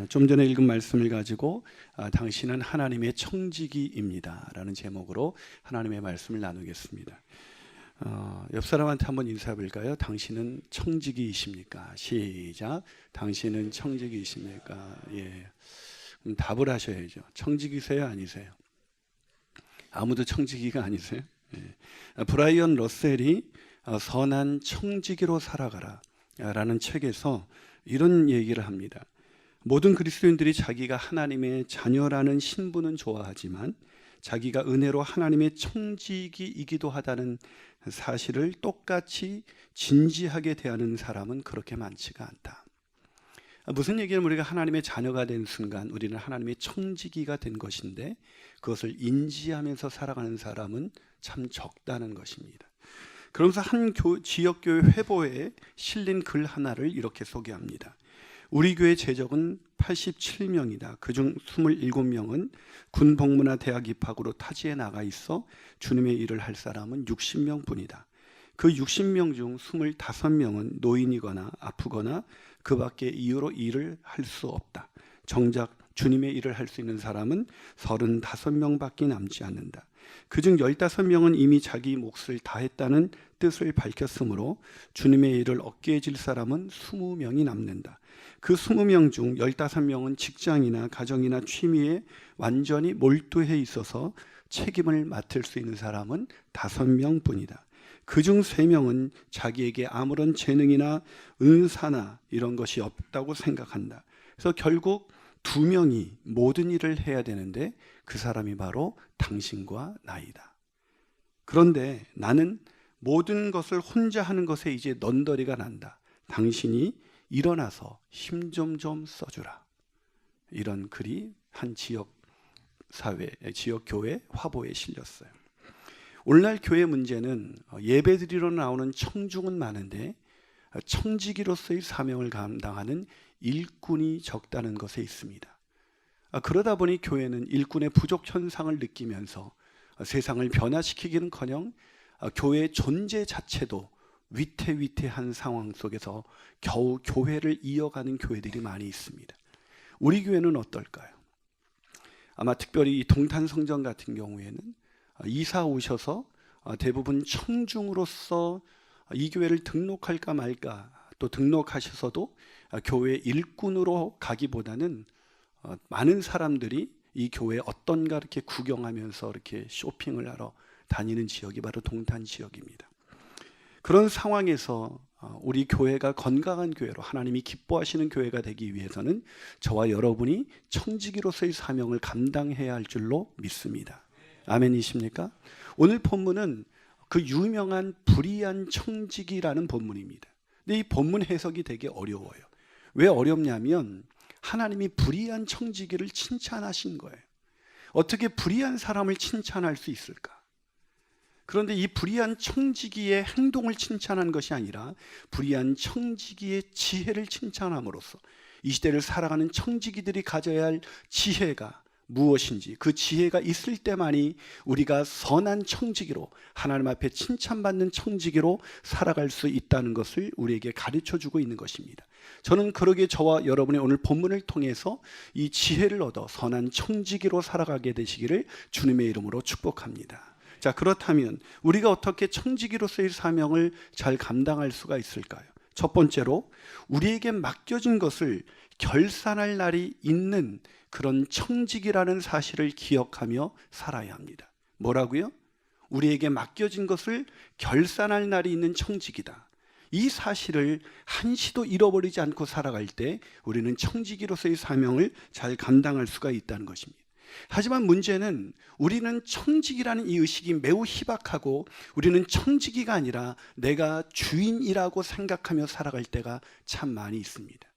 좀 전에 읽은 말씀을 가지고 당신은 하나님의 청지기입니다 라는 제목으로 하나님의 말씀을 나누겠습니다. 옆 사람한테 한번 인사해 볼까요? 당신은 청지기이십니까? 시작. 당신은 청지기이십니까? 예. 그럼 답을 하셔야죠. 청지기세요? 아니세요? 아무도 청지기가 아니세요? 예. 브라이언 러셀이 선한 청지기로 살아가라 라는 책에서 이런 얘기를 합니다. 모든 그리스도인들이 자기가 하나님의 자녀라는 신분은 좋아하지만 자기가 은혜로 하나님의 청지기이기도 하다는 사실을 똑같이 진지하게 대하는 사람은 그렇게 많지가 않다. 무슨 얘기냐면 우리가 하나님의 자녀가 된 순간 우리는 하나님의 청지기가 된 것인데 그것을 인지하면서 살아가는 사람은 참 적다는 것입니다. 그러면서 한 지역교회 회보에 실린 글 하나를 이렇게 소개합니다. 우리 교회 재적은 87명이다. 그중 27명은 군복무나 대학 입학으로 타지에 나가 있어 주님의 일을 할 사람은 60명 뿐이다. 그 60명 중 25명은 노인이거나 아프거나 그 밖의 이유로 일을 할 수 없다. 정작 주님의 일을 할 수 있는 사람은 35명밖에 남지 않는다. 그중 15명은 이미 자기 몫을 다했다는 뜻을 밝혔으므로 주님의 일을 얻게 해줄 사람은 20명이 남는다. 그 20명 중 15명은 직장이나 가정이나 취미에 완전히 몰두해 있어서 책임을 맡을 수 있는 사람은 5명 뿐이다. 그중 3명은 자기에게 아무런 재능이나 은사나 이런 것이 없다고 생각한다. 그래서 결국 2명이 모든 일을 해야 되는데 그 사람이 바로 당신과 나이다. 그런데 나는 모든 것을 혼자 하는 것에 이제 넌더리가 난다. 당신이 일어나서 힘 좀 써주라. 이런 글이 한 지역 교회 화보에 실렸어요. 오늘날 교회 문제는 예배드리러 나오는 청중은 많은데 청지기로서의 사명을 감당하는 일꾼이 적다는 것에 있습니다. 그러다 보니 교회는 일꾼의 부족 현상을 느끼면서 세상을 변화시키기는커녕 교회의 존재 자체도 위태위태한 상황 속에서 겨우 교회를 이어가는 교회들이 많이 있습니다. 우리 교회는 어떨까요? 아마 특별히 동탄성전 같은 경우에는 이사 오셔서 대부분 청중으로서 이 교회를 등록할까 말까, 또 등록하셔서도 교회 일꾼으로 가기보다는 많은 사람들이 이 교회 어떤가 이렇게 구경하면서 이렇게 쇼핑을 하러 다니는 지역이 바로 동탄 지역입니다. 그런 상황에서 우리 교회가 건강한 교회로 하나님이 기뻐하시는 교회가 되기 위해서는 저와 여러분이 청지기로서의 사명을 감당해야 할 줄로 믿습니다. 아멘이십니까? 오늘 본문은 그 유명한 불의한 청지기라는 본문입니다. 근데 이 본문 해석이 되게 어려워요. 왜 어렵냐면 하나님이 불의한 청지기를 칭찬하신 거예요. 어떻게 불의한 사람을 칭찬할 수 있을까? 그런데 이 불의한 청지기의 행동을 칭찬한 것이 아니라 불의한 청지기의 지혜를 칭찬함으로써 이 시대를 살아가는 청지기들이 가져야 할 지혜가 무엇인지, 그 지혜가 있을 때만이 우리가 선한 청지기로, 하나님 앞에 칭찬받는 청지기로 살아갈 수 있다는 것을 우리에게 가르쳐주고 있는 것입니다. 저는 그러기에 저와 여러분의 오늘 본문을 통해서 이 지혜를 얻어 선한 청지기로 살아가게 되시기를 주님의 이름으로 축복합니다. 자, 그렇다면 우리가 어떻게 청지기로서의 사명을 잘 감당할 수가 있을까요? 첫 번째로 우리에게 맡겨진 것을 결산할 날이 있는 그런 청지기라는 사실을 기억하며 살아야 합니다. 뭐라고요? 우리에게 맡겨진 것을 결산할 날이 있는 청지기다. 이 사실을 한시도 잃어버리지 않고 살아갈 때 우리는 청지기로서의 사명을 잘 감당할 수가 있다는 것입니다. 하지만 문제는 우리는 청지기라는 이 의식이 매우 희박하고 우리는 청지기가 아니라 내가 주인이라고 생각하며 살아갈 때가 참 많이 있습니다.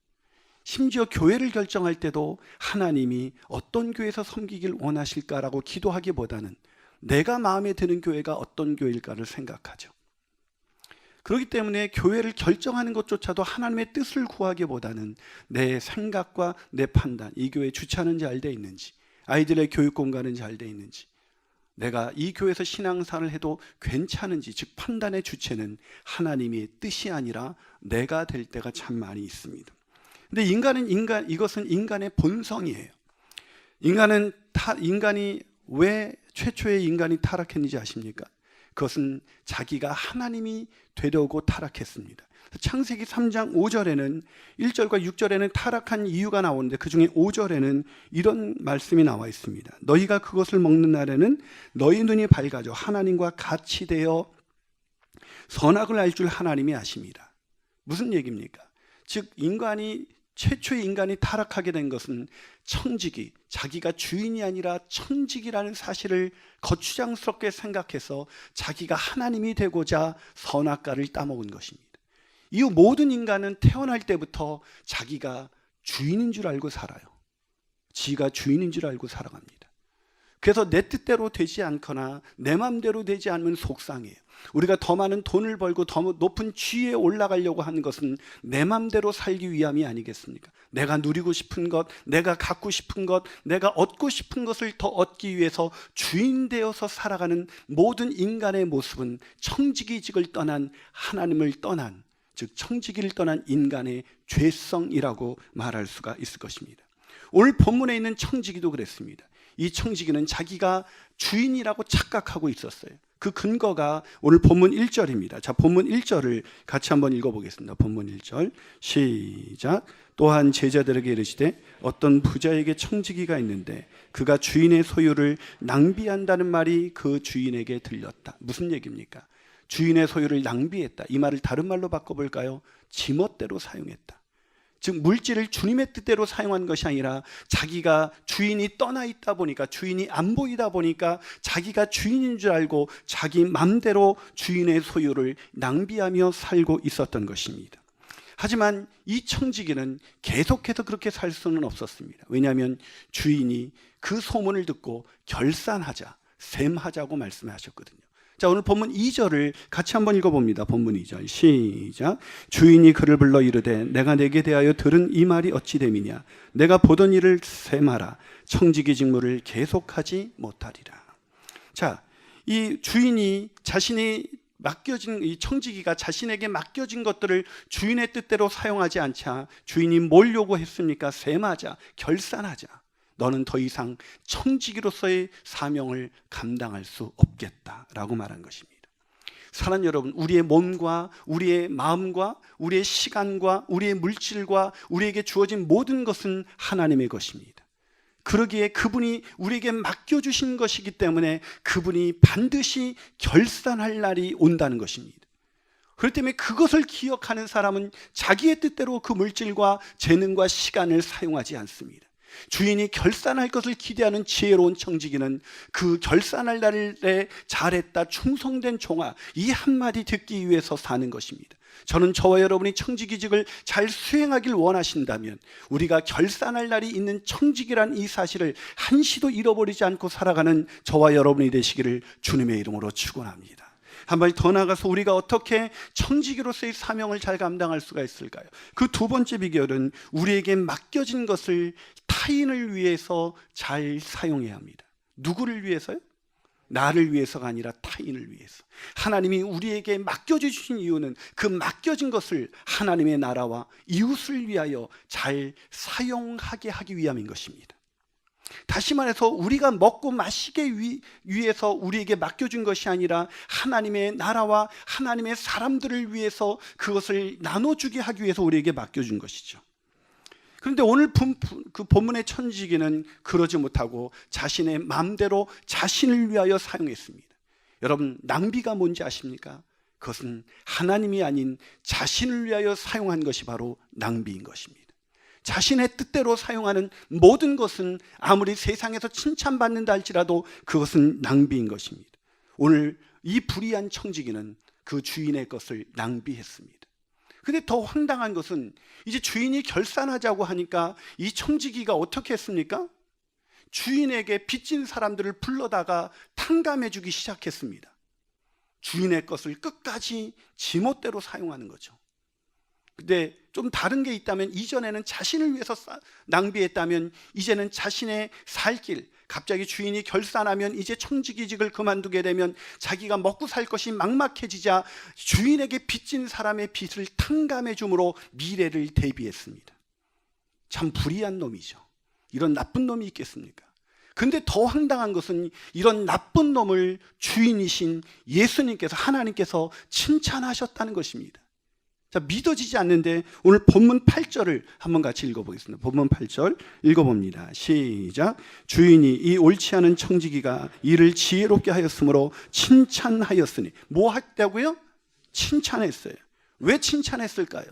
심지어 교회를 결정할 때도 하나님이 어떤 교회에서 섬기길 원하실까라고 기도하기보다는 내가 마음에 드는 교회가 어떤 교회일까를 생각하죠. 그렇기 때문에 교회를 결정하는 것조차도 하나님의 뜻을 구하기보다는 내 생각과 내 판단, 이 교회 주차는 잘 돼 있는지, 아이들의 교육 공간은 잘 돼 있는지, 내가 이 교회에서 신앙생활을 해도 괜찮은지, 즉 판단의 주체는 하나님의 뜻이 아니라 내가 될 때가 참 많이 있습니다. 근데 이것은 인간의 본성이에요. 인간이 왜 최초의 인간이 타락했는지 아십니까? 그것은 자기가 하나님이 되려고 타락했습니다. 창세기 3장 5절에는 1절과 6절에는 타락한 이유가 나오는데 그 중에 5절에는 이런 말씀이 나와 있습니다. 너희가 그것을 먹는 날에는 너희 눈이 밝아져 하나님과 같이 되어 선악을 알 줄 하나님이 아심이라. 무슨 얘기입니까? 즉 최초의 인간이 타락하게 된 것은 청지기, 자기가 주인이 아니라 청지기라는 사실을 거추장스럽게 생각해서 자기가 하나님이 되고자 선악과를 따먹은 것입니다. 이후 모든 인간은 태어날 때부터 자기가 주인인 줄 알고 살아요. 지가 주인인 줄 알고 살아갑니다. 그래서 내 뜻대로 되지 않거나 내 마음대로 되지 않으면 속상해요. 우리가 더 많은 돈을 벌고 더 높은 지위에 올라가려고 하는 것은 내 마음대로 살기 위함이 아니겠습니까? 내가 누리고 싶은 것, 내가 갖고 싶은 것, 내가 얻고 싶은 것을 더 얻기 위해서 주인 되어서 살아가는 모든 인간의 모습은 청지기직을 떠난 하나님을 떠난, 즉 청지기를 떠난 인간의 죄성이라고 말할 수가 있을 것입니다. 오늘 본문에 있는 청지기도 그랬습니다. 이 청지기는 자기가 주인이라고 착각하고 있었어요. 그 근거가 오늘 본문 1절입니다. 자, 본문 1절을 같이 한번 읽어보겠습니다. 본문 1절 시작. 또한 제자들에게 이르시되 어떤 부자에게 청지기가 있는데 그가 주인의 소유를 낭비한다는 말이 그 주인에게 들렸다. 무슨 얘기입니까? 주인의 소유를 낭비했다. 이 말을 다른 말로 바꿔볼까요? 지멋대로 사용했다. 즉 물질을 주님의 뜻대로 사용한 것이 아니라 자기가 주인이 떠나 있다 보니까, 주인이 안 보이다 보니까 자기가 주인인 줄 알고 자기 맘대로 주인의 소유를 낭비하며 살고 있었던 것입니다. 하지만 이 청지기는 계속해서 그렇게 살 수는 없었습니다. 왜냐하면 주인이 그 소문을 듣고 결산하자, 셈하자고 말씀하셨거든요. 자, 오늘 본문 2절을 같이 한번 읽어봅니다. 본문 2절 시작. 주인이 그를 불러 이르되 내가 내게 대하여 들은 이 말이 어찌 됨이냐. 내가 보던 일을 셈하라. 청지기 직무를 계속하지 못하리라. 자, 이 주인이 이 청지기가 자신에게 맡겨진 것들을 주인의 뜻대로 사용하지 않자 주인이 뭘 요구했습니까? 셈하자, 결산하자. 너는 더 이상 청지기로서의 사명을 감당할 수 없겠다라고 말한 것입니다. 사랑하는 여러분, 우리의 몸과 우리의 마음과 우리의 시간과 우리의 물질과 우리에게 주어진 모든 것은 하나님의 것입니다. 그러기에 그분이 우리에게 맡겨주신 것이기 때문에 그분이 반드시 결산할 날이 온다는 것입니다. 그렇기 때문에 그것을 기억하는 사람은 자기의 뜻대로 그 물질과 재능과 시간을 사용하지 않습니다. 주인이 결산할 것을 기대하는 지혜로운 청지기는 그 결산할 날에 잘했다, 충성된 종아, 이 한마디 듣기 위해서 사는 것입니다. 저는 저와 여러분이 청지기직을 잘 수행하길 원하신다면 우리가 결산할 날이 있는 청지기란 이 사실을 한시도 잃어버리지 않고 살아가는 저와 여러분이 되시기를 주님의 이름으로 축원합니다. 한 발 더 나가서 우리가 어떻게 청지기로서의 사명을 잘 감당할 수가 있을까요? 그 두 번째 비결은 우리에게 맡겨진 것을 타인을 위해서 잘 사용해야 합니다. 누구를 위해서요? 나를 위해서가 아니라 타인을 위해서. 하나님이 우리에게 맡겨주신 이유는 그 맡겨진 것을 하나님의 나라와 이웃을 위하여 잘 사용하게 하기 위함인 것입니다. 다시 말해서 우리가 먹고 마시기 위해서 우리에게 맡겨준 것이 아니라 하나님의 나라와 하나님의 사람들을 위해서 그것을 나눠주게 하기 위해서 우리에게 맡겨준 것이죠. 그런데 오늘 그 본문의 청지기는 그러지 못하고 자신의 마음대로 자신을 위하여 사용했습니다. 여러분, 낭비가 뭔지 아십니까? 그것은 하나님이 아닌 자신을 위하여 사용한 것이 바로 낭비인 것입니다. 자신의 뜻대로 사용하는 모든 것은 아무리 세상에서 칭찬받는다 할지라도 그것은 낭비인 것입니다. 오늘 이 불의한 청지기는 그 주인의 것을 낭비했습니다. 근데 더 황당한 것은 이제 주인이 결산하자고 하니까 이 청지기가 어떻게 했습니까? 주인에게 빚진 사람들을 불러다가 탕감해 주기 시작했습니다. 주인의 것을 끝까지 지멋대로 사용하는 거죠. 근데 좀 다른 게 있다면, 이전에는 자신을 위해서 낭비했다면 이제는 자신의 살 길, 갑자기 주인이 결산하면 이제 청지기직을 그만두게 되면 자기가 먹고 살 것이 막막해지자 주인에게 빚진 사람의 빚을 탕감해 줌으로 미래를 대비했습니다. 참 불의한 놈이죠. 이런 나쁜 놈이 있겠습니까? 근데 더 황당한 것은 이런 나쁜 놈을 주인이신 예수님께서, 하나님께서 칭찬하셨다는 것입니다. 자, 믿어지지 않는데 오늘 본문 8절을 한번 같이 읽어보겠습니다. 본문 8절 읽어봅니다. 시작. 주인이 이 옳지 않은 청지기가 이를 지혜롭게 하였으므로 칭찬하였으니. 뭐 했다고요? 칭찬했어요. 왜 칭찬했을까요?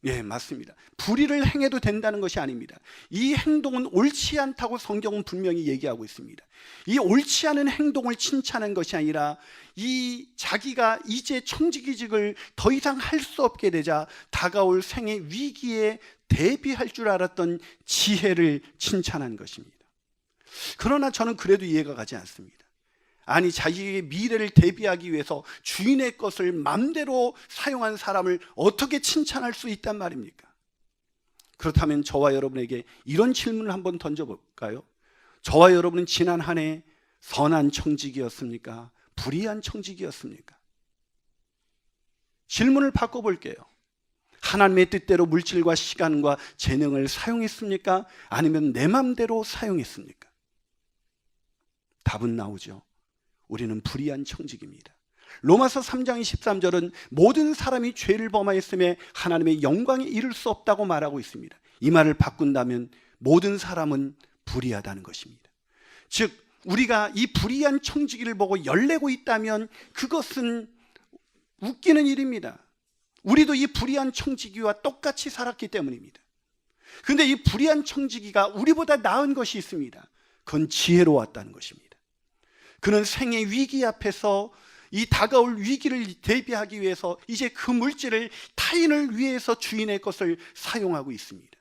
예, 맞습니다. 불의를 행해도 된다는 것이 아닙니다. 이 행동은 옳지 않다고 성경은 분명히 얘기하고 있습니다. 이 옳지 않은 행동을 칭찬한 것이 아니라 이 자기가 이제 청지기직을 더 이상 할 수 없게 되자 다가올 생의 위기에 대비할 줄 알았던 지혜를 칭찬한 것입니다. 그러나 저는 그래도 이해가 가지 않습니다. 아니, 자기의 미래를 대비하기 위해서 주인의 것을 맘대로 사용한 사람을 어떻게 칭찬할 수 있단 말입니까? 그렇다면 저와 여러분에게 이런 질문을 한번 던져볼까요? 저와 여러분은 지난 한 해 선한 청지기였습니까? 불의한 청지기였습니까? 질문을 바꿔볼게요. 하나님의 뜻대로 물질과 시간과 재능을 사용했습니까? 아니면 내 맘대로 사용했습니까? 답은 나오죠. 우리는 불의한 청지기입니다. 로마서 3장 23절은 모든 사람이 죄를 범하였음에 하나님의 영광에 이를 수 없다고 말하고 있습니다. 이 말을 바꾼다면 모든 사람은 불의하다는 것입니다. 즉, 우리가 이 불의한 청지기를 보고 열내고 있다면 그것은 웃기는 일입니다. 우리도 이 불의한 청지기와 똑같이 살았기 때문입니다. 그런데 이 불의한 청지기가 우리보다 나은 것이 있습니다. 그건 지혜로웠다는 것입니다. 그는 생의 위기 앞에서 이 다가올 위기를 대비하기 위해서 이제 그 물질을 타인을 위해서 주인의 것을 사용하고 있습니다.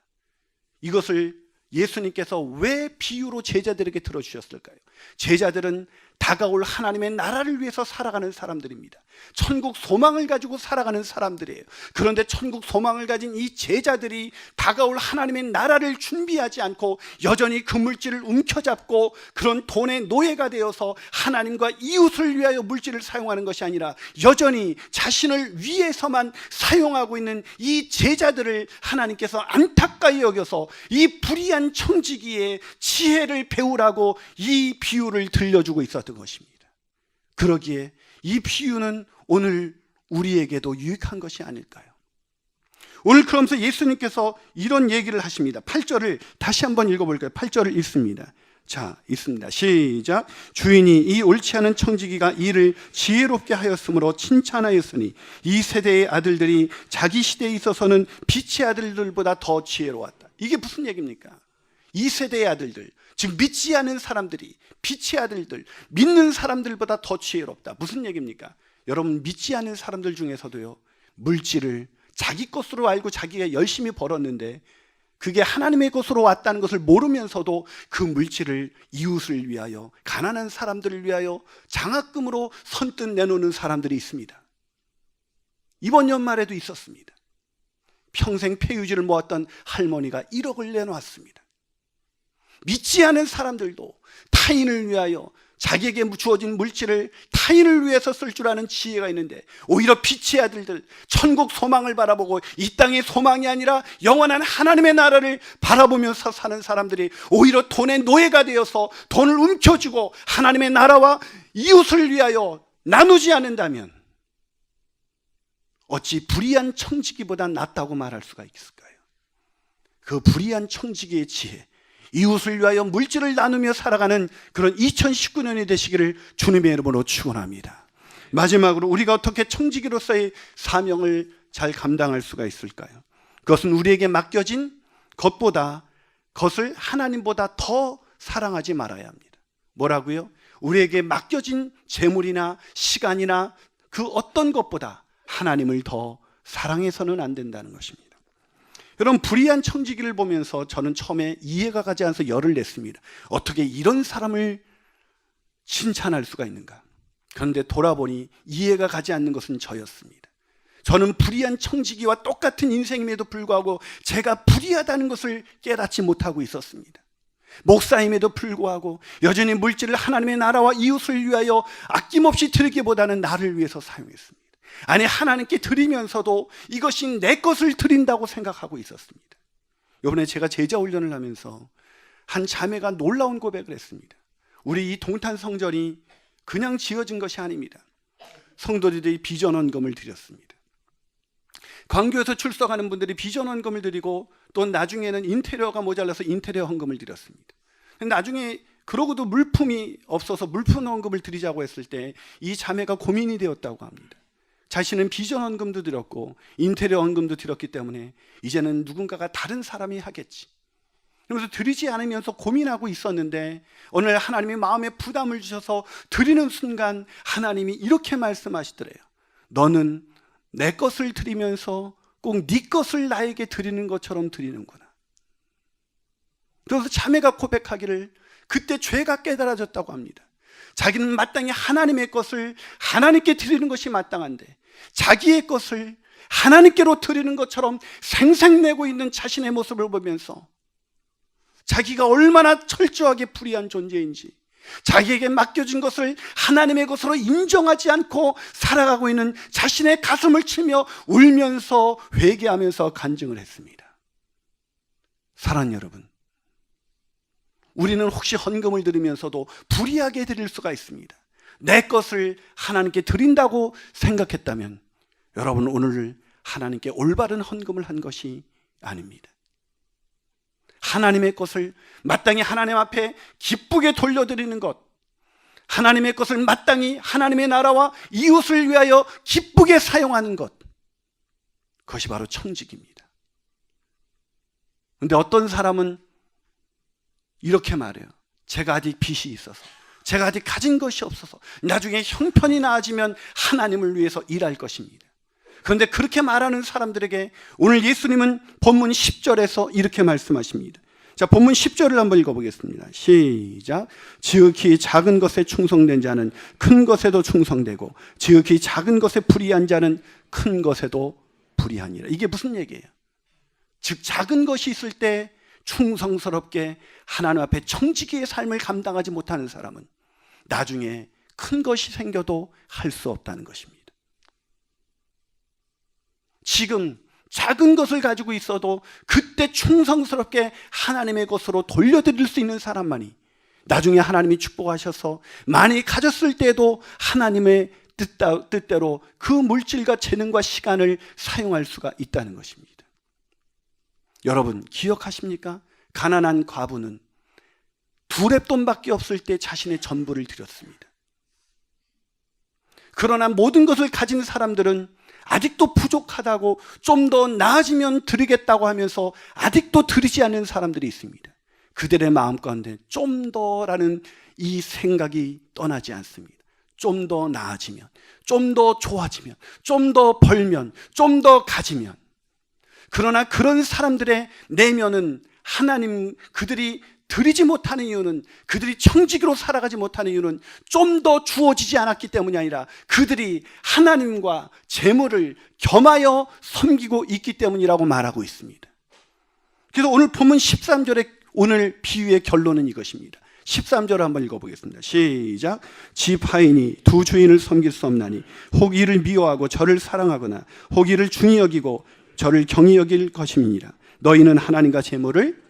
이것을 예수님께서 왜 비유로 제자들에게 들어주셨을까요? 제자들은 다가올 하나님의 나라를 위해서 살아가는 사람들입니다. 천국 소망을 가지고 살아가는 사람들이에요. 그런데 천국 소망을 가진 이 제자들이 다가올 하나님의 나라를 준비하지 않고 여전히 그 물질을 움켜잡고 그런 돈의 노예가 되어서 하나님과 이웃을 위하여 물질을 사용하는 것이 아니라 여전히 자신을 위해서만 사용하고 있는 이 제자들을 하나님께서 안타까이 여겨서 이 불의한 청지기의 지혜를 배우라고 이 비유를 들려주고 있었던 것입니다. 그러기에 이 비유는 오늘 우리에게도 유익한 것이 아닐까요? 오늘 그러면서 예수님께서 이런 얘기를 하십니다. 8절을 다시 한번 읽어볼까요? 8절을 읽습니다. 자, 읽습니다. 시작. 주인이 이 옳지 않은 청지기가 이를 지혜롭게 하였으므로 칭찬하였으니 이 세대의 아들들이 자기 시대에 있어서는 빛의 아들들보다 더 지혜로웠다. 이게 무슨 얘기입니까? 이 세대의 아들들, 즉 믿지 않은 사람들이 빛의 아들들, 믿는 사람들보다 더 지혜롭다. 무슨 얘기입니까? 여러분, 믿지 않는 사람들 중에서도요, 물질을 자기 것으로 알고 자기가 열심히 벌었는데 그게 하나님의 것으로 왔다는 것을 모르면서도 그 물질을 이웃을 위하여, 가난한 사람들을 위하여 장학금으로 선뜻 내놓는 사람들이 있습니다. 이번 연말에도 있었습니다. 평생 폐유지를 모았던 할머니가 1억을 내놓았습니다. 믿지 않은 사람들도 타인을 위하여 자기에게 주어진 물질을 타인을 위해서 쓸 줄 아는 지혜가 있는데 오히려 빛의 아들들, 천국 소망을 바라보고 이 땅의 소망이 아니라 영원한 하나님의 나라를 바라보면서 사는 사람들이 오히려 돈의 노예가 되어서 돈을 움켜쥐고 하나님의 나라와 이웃을 위하여 나누지 않는다면 어찌 불의한 청지기보다 낫다고 말할 수가 있을까요? 그 불의한 청지기의 지혜, 이웃을 위하여 물질을 나누며 살아가는 그런 2019년이 되시기를 주님의 이름으로 축원합니다. 마지막으로 우리가 어떻게 청지기로서의 사명을 잘 감당할 수가 있을까요? 그것은 우리에게 맡겨진 것보다, 그것을 하나님보다 더 사랑하지 말아야 합니다. 뭐라고요? 우리에게 맡겨진 재물이나 시간이나 그 어떤 것보다 하나님을 더 사랑해서는 안 된다는 것입니다. 여러분, 불의한 청지기를 보면서 저는 처음에 이해가 가지 않아서 열을 냈습니다. 어떻게 이런 사람을 칭찬할 수가 있는가? 그런데 돌아보니 이해가 가지 않는 것은 저였습니다. 저는 불의한 청지기와 똑같은 인생임에도 불구하고 제가 불의하다는 것을 깨닫지 못하고 있었습니다. 목사임에도 불구하고 여전히 물질을 하나님의 나라와 이웃을 위하여 아낌없이 드리기보다는 나를 위해서 사용했습니다. 아니, 하나님께 드리면서도 이것이 내 것을 드린다고 생각하고 있었습니다. 이번에 제가 제자 훈련을 하면서 한 자매가 놀라운 고백을 했습니다. 우리 이 동탄 성전이 그냥 지어진 것이 아닙니다. 성도들이 비전원금을 드렸습니다. 광교에서 출석하는 분들이 비전원금을 드리고 또 나중에는 인테리어가 모자라서 인테리어 헌금을 드렸습니다. 나중에 그러고도 물품이 없어서 물품 헌금을 드리자고 했을 때 이 자매가 고민이 되었다고 합니다. 자신은 비전 헌금도 드렸고 인테리어 헌금도 드렸기 때문에 이제는 누군가가 다른 사람이 하겠지. 그러면서 드리지 않으면서 고민하고 있었는데 어느 날 하나님이 마음에 부담을 주셔서 드리는 순간 하나님이 이렇게 말씀하시더래요. 너는 내 것을 드리면서 꼭 네 것을 나에게 드리는 것처럼 드리는구나. 그래서 자매가 고백하기를 그때 죄가 깨달아졌다고 합니다. 자기는 마땅히 하나님의 것을 하나님께 드리는 것이 마땅한데 자기의 것을 하나님께로 드리는 것처럼 생색내고 있는 자신의 모습을 보면서 자기가 얼마나 철저하게 불의한 존재인지, 자기에게 맡겨진 것을 하나님의 것으로 인정하지 않고 살아가고 있는 자신의 가슴을 치며 울면서 회개하면서 간증을 했습니다. 사랑하는 여러분, 우리는 혹시 헌금을 드리면서도 불의하게 드릴 수가 있습니다. 내 것을 하나님께 드린다고 생각했다면 여러분 오늘 하나님께 올바른 헌금을 한 것이 아닙니다. 하나님의 것을 마땅히 하나님 앞에 기쁘게 돌려드리는 것, 하나님의 것을 마땅히 하나님의 나라와 이웃을 위하여 기쁘게 사용하는 것, 그것이 바로 청직입니다. 그런데 어떤 사람은 이렇게 말해요. 제가 아직 빚이 있어서, 제가 아직 가진 것이 없어서 나중에 형편이 나아지면 하나님을 위해서 일할 것입니다. 그런데 그렇게 말하는 사람들에게 오늘 예수님은 본문 10절에서 이렇게 말씀하십니다. 자, 본문 10절을 한번 읽어보겠습니다. 시작. 지극히 작은 것에 충성된 자는 큰 것에도 충성되고 지극히 작은 것에 불의한 자는 큰 것에도 불의하니라. 이게 무슨 얘기예요? 즉 작은 것이 있을 때 충성스럽게 하나님 앞에 청지기의 삶을 감당하지 못하는 사람은 나중에 큰 것이 생겨도 할 수 없다는 것입니다. 지금 작은 것을 가지고 있어도 그때 충성스럽게 하나님의 것으로 돌려드릴 수 있는 사람만이 나중에 하나님이 축복하셔서 많이 가졌을 때도 하나님의 뜻대로 그 물질과 재능과 시간을 사용할 수가 있다는 것입니다. 여러분 기억하십니까? 가난한 과부는 두 렙돈밖에 없을 때 자신의 전부를 드렸습니다. 그러나 모든 것을 가진 사람들은 아직도 부족하다고 좀 더 나아지면 드리겠다고 하면서 아직도 드리지 않는 사람들이 있습니다. 그들의 마음 가운데 좀 더라는 이 생각이 떠나지 않습니다. 좀 더 나아지면, 좀 더 좋아지면, 좀 더 벌면, 좀 더 가지면. 그러나 그런 사람들의 내면은 하나님, 그들이 드리지 못하는 이유는, 그들이 청지기로 살아가지 못하는 이유는 좀 더 주어지지 않았기 때문이 아니라 그들이 하나님과 재물을 겸하여 섬기고 있기 때문이라고 말하고 있습니다. 그래서 오늘 본문 13절의 오늘 비유의 결론은 이것입니다. 13절 한번 읽어보겠습니다. 시작. 집 하인이 두 주인을 섬길 수 없나니 혹 이를 미워하고 저를 사랑하거나 혹 이를 중히 여기고 저를 경히 여길 것임이니라. 너희는 하나님과 재물을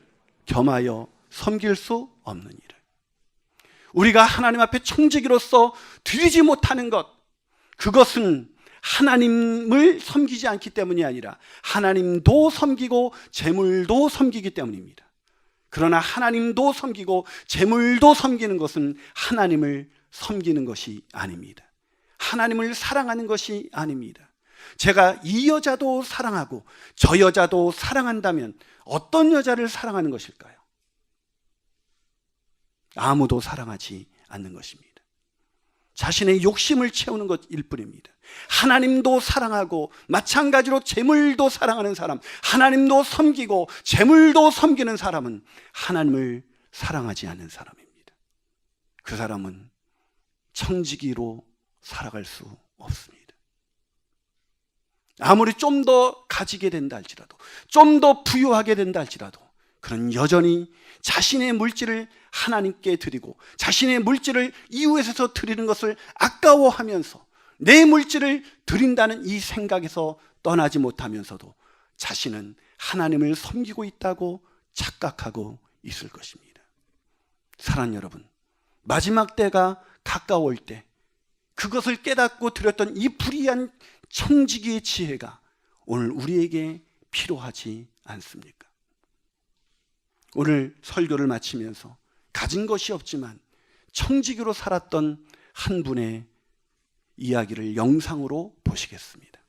겸하여 섬길 수 없느니라. 우리가 하나님 앞에 청지기로서 드리지 못하는 것, 그것은 하나님을 섬기지 않기 때문이 아니라 하나님도 섬기고 재물도 섬기기 때문입니다. 그러나 하나님도 섬기고 재물도 섬기는 것은 하나님을 섬기는 것이 아닙니다. 하나님을 사랑하는 것이 아닙니다. 제가 이 여자도 사랑하고 저 여자도 사랑한다면 어떤 여자를 사랑하는 것일까요? 아무도 사랑하지 않는 것입니다. 자신의 욕심을 채우는 것일 뿐입니다. 하나님도 사랑하고 마찬가지로 재물도 사랑하는 사람, 하나님도 섬기고 재물도 섬기는 사람은 하나님을 사랑하지 않는 사람입니다. 그 사람은 청지기로 살아갈 수 없습니다. 아무리 좀 더 가지게 된다 할지라도, 좀 더 부유하게 된다 할지라도 그는 여전히 자신의 물질을 하나님께 드리고 자신의 물질을 이웃에서 드리는 것을 아까워하면서 내 물질을 드린다는 이 생각에서 떠나지 못하면서도 자신은 하나님을 섬기고 있다고 착각하고 있을 것입니다. 사랑하는 여러분, 마지막 때가 가까울 때 그것을 깨닫고 드렸던 이 불의한 청지기의 지혜가 오늘 우리에게 필요하지 않습니까? 오늘 설교를 마치면서 가진 것이 없지만 청지기로 살았던 한 분의 이야기를 영상으로 보시겠습니다.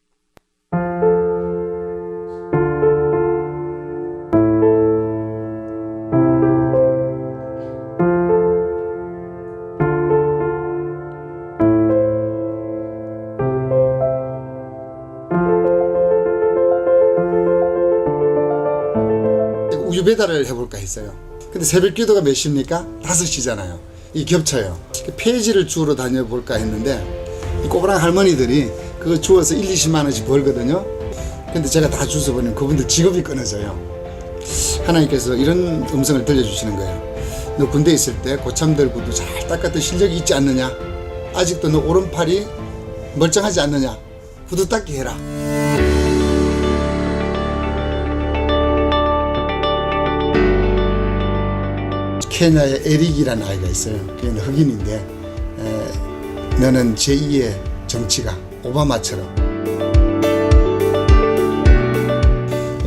우유 배달을 해볼까 했어요. 근데 새벽 기도가 몇 시입니까? 5시잖아요. 이 겹쳐요. 폐지를 주우러 다녀볼까 했는데 이 꼬부랑 할머니들이 그거 주워서 1, 20만 원씩 벌거든요. 근데 제가 다 주워버리면 그분들 직업이 끊어져요. 하나님께서 이런 음성을 들려주시는 거예요. 너 군대 있을 때 고참 들고도 잘 닦았던 실력이 있지 않느냐? 아직도 너 오른팔이 멀쩡하지 않느냐? 구두 닦기 해라. 케냐의 에릭이라는 아이가 있어요. 걔는 흑인인데 너는 제2의 정치가 오바마처럼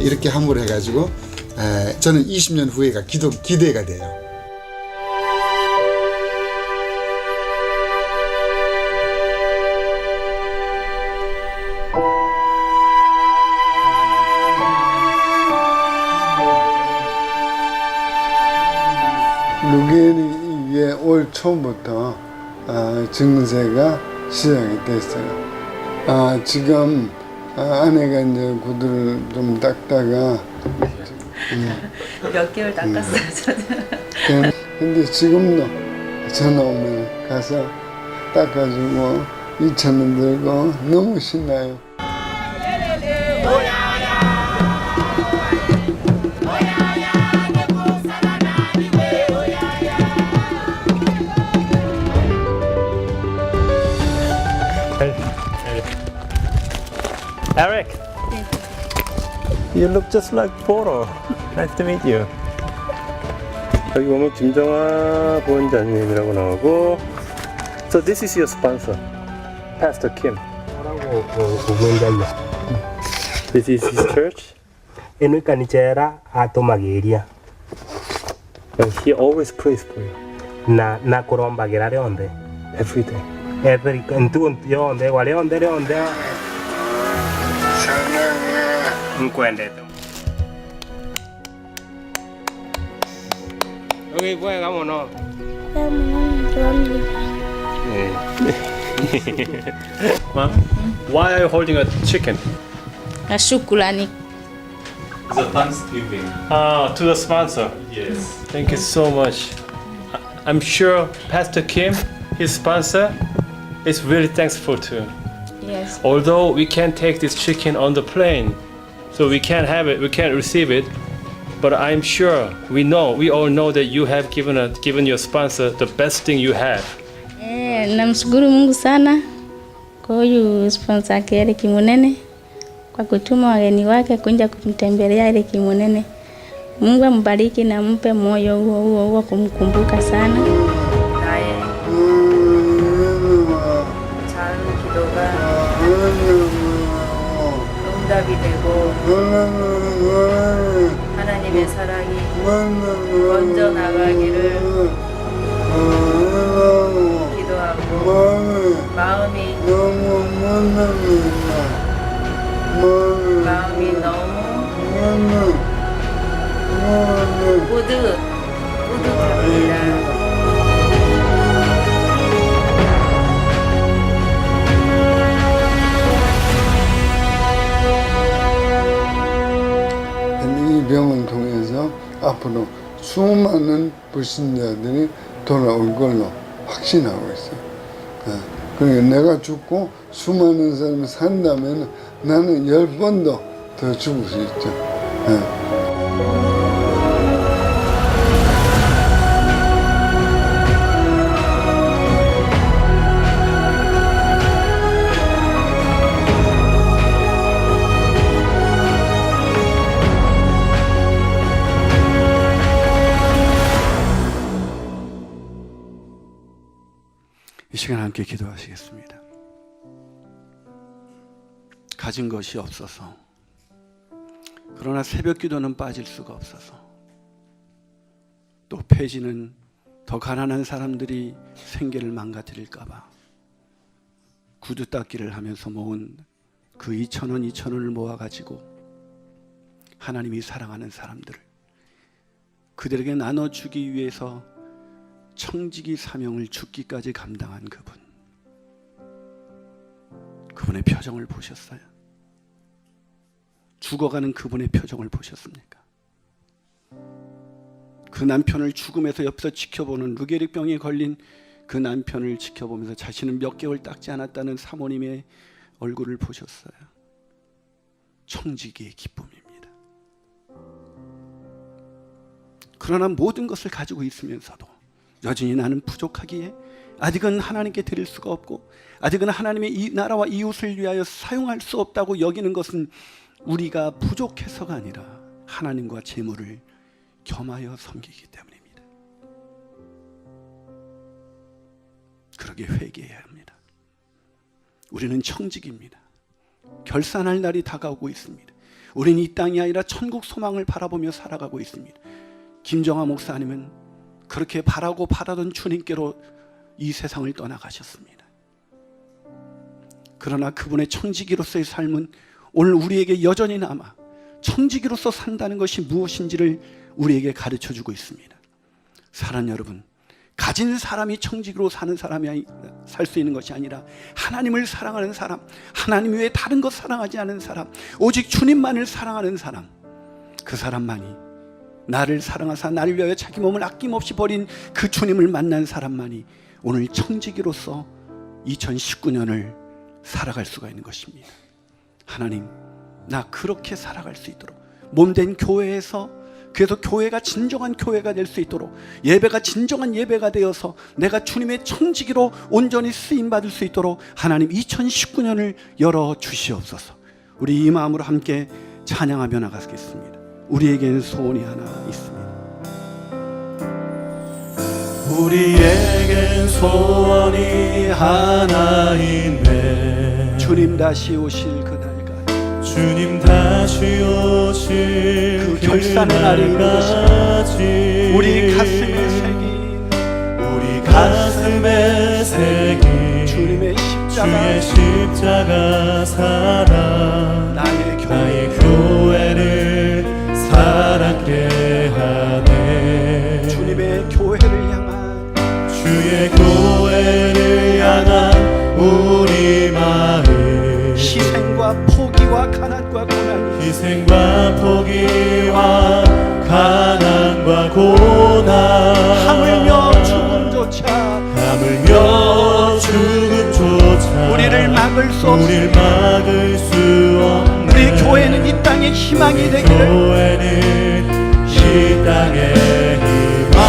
이렇게 함으로 해가지고 저는 20년 후에가 기대가 돼요. 루겔이 이게 올 초부터 증세가 시작이 됐어요. 지금 아내가 이제 구두를 좀 닦다가 몇 개월 닦았어요, 저는. 근데 지금도 전화 오면 가서 닦아주고 2,000원 들고 너무 신나요. Eric, you look just like Poro. Nice to meet you. 여기 보면 김정아 부원장님이라고 나오고. So this is your sponsor, Pastor Kim. This is his church. Eno kanisa atumagiria And he always prays for you na kurombagira rionde every day. every ntu yonde wale onde nkwendete. Okay, pues vámonos. Mom, why are you holding a chicken? Na shukrani. It's a Thanksgiving. To the sponsor. Yes. Thank you so much. I'm sure Pastor Kim, his sponsor, is really thankful too. Yes. Although we can't take this chicken on the plane, so we can't have it, we can't receive it, but I'm sure, we all know that you have given your sponsor the best thing you have. Namshukuru Mungu sana kwa huyu sponsor wake Eric Munene kwa kutuma wageni wake kuja kumtembelea Eric Munene. Mungu ambariki na mpe moyo huo kumkumbuka sana. 나의 작은 기도가 응답이 되고 하나님의 사랑이 먼저 나가기를 기도하고 마음이 너무 뿌듯합니다. 이 병을 통해서 앞으로 수많은 불신자들이 돌아올 걸로 확신하고 있어요. 그러니까 내가 죽고 수많은 사람이 산다면 나는 10번도 더 죽을 수 있죠. 시간 함께 기도하시겠습니다. 가진 것이 없어서, 그러나 새벽 기도는 빠질 수가 없어서, 또 폐지는 더 가난한 사람들이 생계를 망가뜨릴까 봐 구두 닦기를 하면서 모은 그 2,000원, 2,000원을 모아가지고 하나님이 사랑하는 사람들을 그들에게 나눠주기 위해서 청지기 사명을 죽기까지 감당한 그분의 표정을 보셨어요? 죽어가는 그분의 표정을 보셨습니까? 그 남편을 죽음에서 옆에서 지켜보는 루게릭병에 걸린 그 남편을 지켜보면서 자신은 몇 개월 닦지 않았다는 사모님의 얼굴을 보셨어요? 청지기의 기쁨입니다. 그러나 모든 것을 가지고 있으면서도 여전히 나는 부족하기에 아직은 하나님께 드릴 수가 없고 아직은 하나님의 이 나라와 이웃을 위하여 사용할 수 없다고 여기는 것은 우리가 부족해서가 아니라 하나님과 재물을 겸하여 섬기기 때문입니다. 그러게 회개해야 합니다. 우리는 청직입니다. 결산할 날이 다가오고 있습니다. 우리는 이 땅이 아니라 천국 소망을 바라보며 살아가고 있습니다. 김정하 목사님은 그렇게 바라고 바라던 주님께로 이 세상을 떠나가셨습니다. 그러나 그분의 청지기로서의 삶은 오늘 우리에게 여전히 남아 청지기로서 산다는 것이 무엇인지를 우리에게 가르쳐주고 있습니다. 사랑 여러분, 가진 사람이 청지기로 사는 사람이 살 수 있는 것이 아니라 하나님을 사랑하는 사람, 하나님 외에 다른 것 사랑하지 않은 사람, 오직 주님만을 사랑하는 사람, 그 사람만이, 나를 사랑하사 나를 위하여 자기 몸을 아낌없이 버린 그 주님을 만난 사람만이 오늘 청지기로서 2019년을 살아갈 수가 있는 것입니다. 하나님, 나 그렇게 살아갈 수 있도록 몸된 교회에서, 그래서 교회가 진정한 교회가 될 수 있도록, 예배가 진정한 예배가 되어서 내가 주님의 청지기로 온전히 쓰임받을 수 있도록 하나님 2019년을 열어주시옵소서. 우리 이 마음으로 함께 찬양하며 나가겠습니다. 우리에겐 소원이 하나 있습니다. 우리에겐 소원이 하나 있네. 주님 다시 오실 그날까지, 주님 다시 오실 그 결산의 날이 있는 그날까지 우리 가슴에 새긴, 우리 가슴에 새긴 주님의 주의 십자가 사랑 나의 나의 교회를 사랑케 하네. 주님의 교회를 향한, 주의 교회를 향한 우리 마음, 희생과 포기와 가난과 고난이, 희생과 포기와 가난과 고난, 하물며 죽음조차 하물며 죽음조차 우리를 막을 수 우리를 없습니다. 막을 수 없네. 우리 교회는 이 땅의 희망이 되기를, 교회는 이 땅의 희망,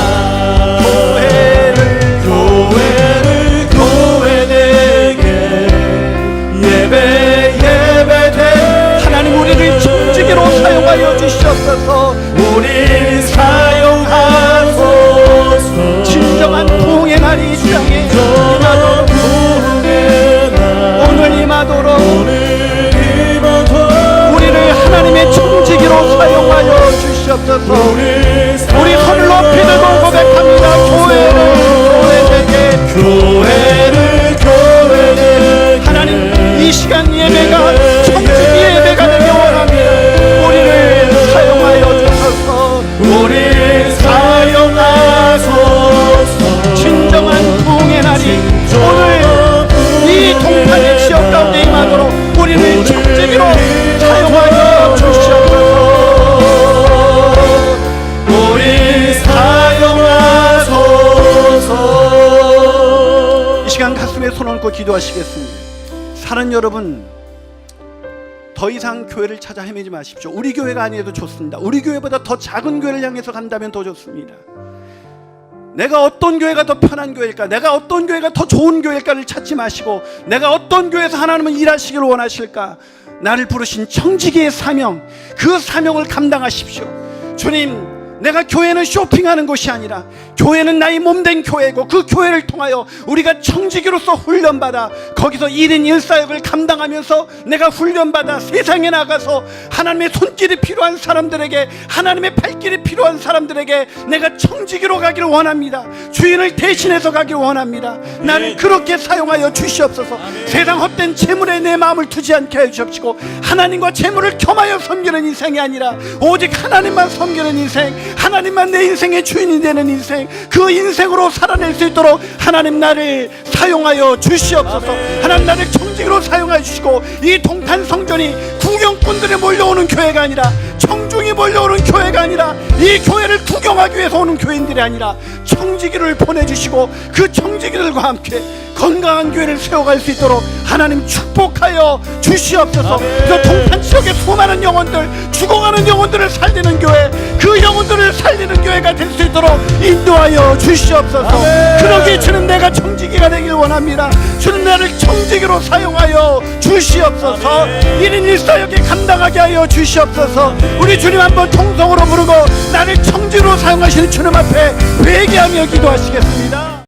교회에게 예배되 하나님 우리를 청지기로 사용하여 주시옵소서. 우리 사용하소서. 진정한 부흥의 날이 이 땅에 임하도록, 오늘 임하도록 우리를 하나님의 청지기로 사용하여 주시옵소서. 우리 손을 높이 들고 고백합니다. 교회를 하나님, 이 시간 예배가 청지기 예배가 되기 원하며 우리를 사용하여 주소서. 우리 사용하소서. 진정한 부흥의 날이 오늘 이 동탄의 지역 가운데 임하도록 우리를 청지기로 사용하여 주시옵소서. 우리 사용하소서. 이 시간 가슴에 손 얹고 기도하시겠습니다. 사는 여러분, 더 이상 교회를 찾아 헤매지 마십시오. 우리 교회가 아니어도 좋습니다. 우리 교회보다 더 작은 교회를 향해서 간다면 더 좋습니다. 내가 어떤 교회가 더 편한 교회일까, 내가 어떤 교회가 더 좋은 교회일까를 찾지 마시고, 내가 어떤 교회에서 하나님은 일하시기를 원하실까, 나를 부르신 청지기의 사명, 그 사명을 감당하십시오. 주님, 내가 교회는 쇼핑하는 곳이 아니라 교회는 나의 몸된 교회고, 그 교회를 통하여 우리가 청지기로서 훈련받아 거기서 1인 1사역을 감당하면서 내가 훈련받아 세상에 나가서 하나님의 손길이 필요한 사람들에게, 하나님의 발길이 필요한 사람들에게 내가 청지기로 가기를 원합니다. 주인을 대신해서 가기를 원합니다. 나는 그렇게 사용하여 주시옵소서. 세상 헛된 재물에 내 마음을 두지 않게 해 주옵시고, 하나님과 재물을 겸하여 섬기는 인생이 아니라 오직 하나님만 섬기는 인생, 하나님만 내 인생의 주인이 되는 인생, 그 인생으로 살아낼 수 있도록 하나님 나를 사용하여 주시옵소서. 하나님 나를 청지기로 사용하여 주시고, 이 동탄 성전이 구경꾼들이 몰려오는 교회가 아니라, 청중이 몰려오는 교회가 아니라, 이 교회를 구경하기 위해서 오는 교인들이 아니라 청지기를 보내주시고 그 청지기들과 함께 건강한 교회를 세워갈 수 있도록 하나님 축복하여 주시옵소서. 그 동탄 지역의 수많은 영혼들, 죽어가는 영혼들을 살리는 교회, 그 영혼들을 살리는 교회가 될 수 있도록 인도하여 주시옵소서. 그러기에 주는 내가 청지기가 되길 원합니다. 주는 나를 청지기로 사용하여 주시옵소서. 1인 1사역에 감당하게 하여 주시옵소서. 우리 주님 한번 통성으로 부르고 나를 청지기로 사용하시는 주님 앞에 회개하며 기도하시겠습니다.